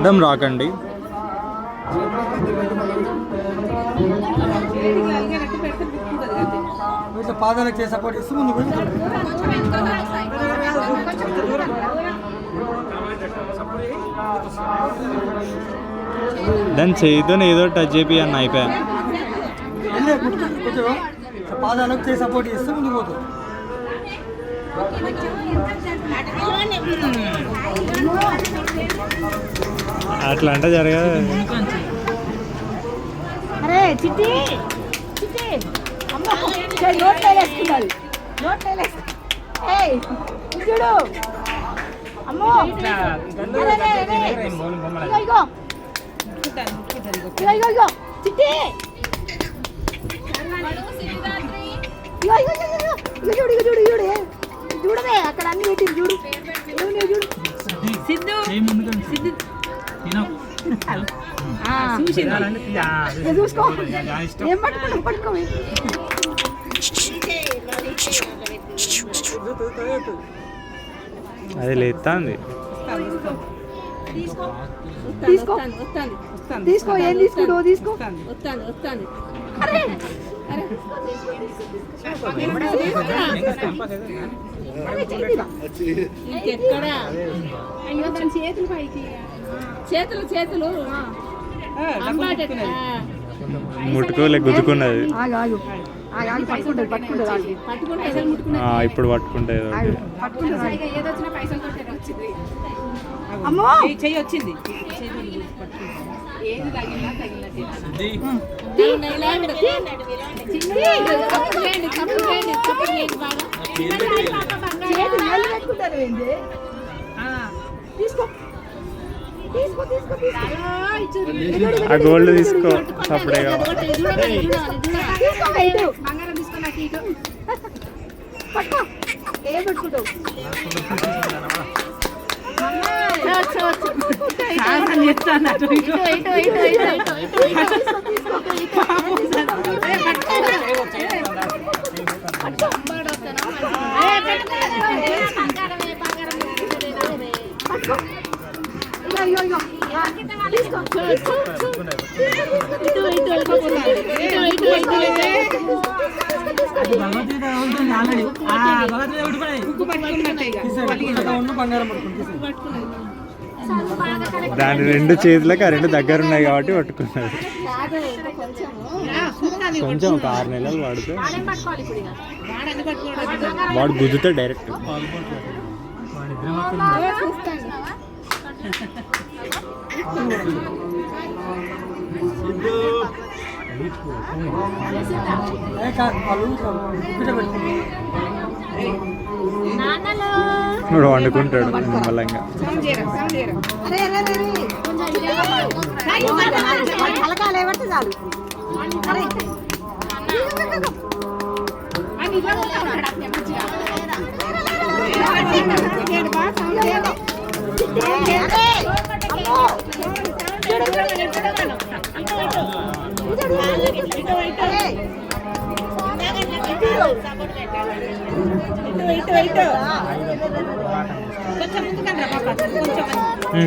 అడ్డం రాకండి. పాదాలకు చేసే సపోర్ట్ ఇస్తూ ముందు దాన్ని చేయితో ఏదో టచ్ చేపి అన్న అయిపోయా. కొంచెం పాదాలకు చేసి సపోర్ట్ ఇస్తూ ముందుకు పోతుంది. అట్లా అంటే జరగదు. అరే చిట్టి చిట్టి నోట్ వేసుకున్నది నోట్ చూడు అమ్మో ఇగో ఇగో చిట్టి చూడు చూడు చూడు చూడమే అక్కడ అన్ని పెట్టింది చూడు చూడు సిద్ధు సిద్ధు చూసుకో ఏం పట్టుకున్నావు పట్టుకో అది లేస్తుంది. తీసుకో తీసుకో ఏం తీసుకుంటావు తీసుకో చేతులు పైకి చేతులు చేతులు ముట్టుకోలే గుద్దుకున్నది. ఇప్పుడు పట్టుకుంటే అమ్మో చెయ్యి వచ్చింది. తీసుకో ఆ గోల్డ్ తీసుకో అప్పుడే దాని రెండు చేతులకు ఆ రెండు దగ్గర ఉన్నాయి కాబట్టి పట్టుకున్నాడు. కొంచెం ఒక 6 నెలలు వాడితే వాడు గుద్దుతా డైరెక్ట్. ఇప్పుడు వండుకుంటాడు నిమ్మలంగా.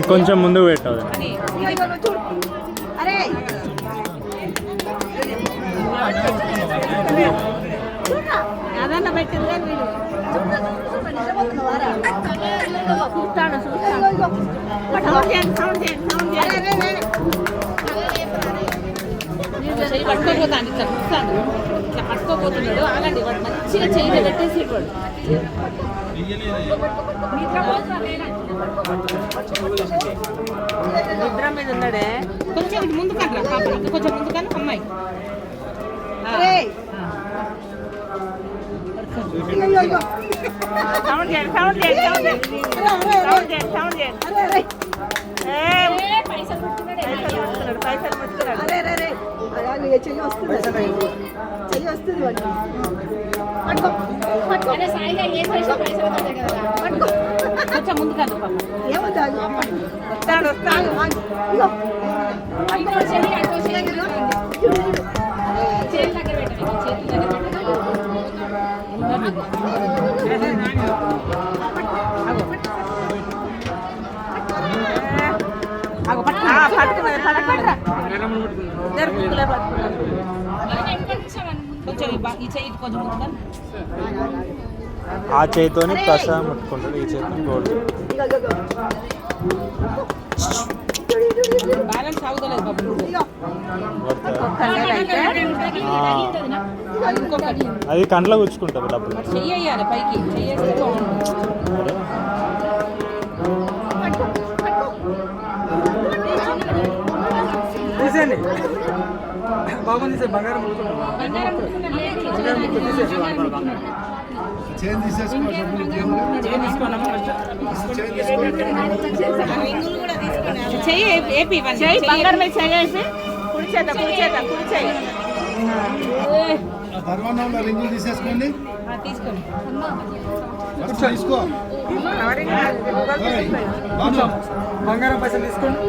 కొంచెం ముందు పెట్టదు. అదన్న పెట్టింది పట్టుకోపోతాను ఇట్లా చూస్తాను. ఇట్లా పట్టుకోపోతున్నాడు. ఆగండి వాడు మంచిగా చేయి పెట్టేసి వాడు నిద్ర మీద ఉన్నాడే. కొంచెం ఇటు ముందు కన్నా పాప ఇంకా కొంచెం ముందు కన్నా అమ్మాయి సౌండ్ చేయండి సౌండ్ చేయండి సౌండ్ చేయండి సౌండ్ చేయండి సౌండ్ చేయండి. పైసలు ముట్టుకున్నాడు పైసలు ముట్టుకున్నాడు. చెయ్యి వస్తుంది కొంచెం ముందు కాదు పాప వస్తాడు వస్తాడు. చేతుల దగ్గర పెట్టండి చేతుల దగ్గర జరుపుకులే పట్టుకున్నాను కొంచెం ఈ చెయ్యి కొంచెం ముందుగా. ఆ చేతితోని ప్రసాదం ముట్టుకుంటాడు, ఈ చేతితో గోల్డ్. బ్యాలెన్స్ ఆగుతలేదు బాబు. ఇంకొకటి అది కంట్లో గుచ్చుకుంటుంది డబ్బులు. చెయ్యి వేయాలి పైకి, చెయ్యేస్తే బాగుంటుంది. తీసేయండి బాబు, తీసే బంగారం ముట్టుకుంటాం. చెయ్యి ఏపీ చెయ్యి బంగారం మీద చెయ్యేసి కుడి చేత కుడి చేత కుడి చెయ్యి రింగులు తీసేసుకోండి, తీసుకోండి. తీసుకో. బంగారం పైసలు తీసుకోండి.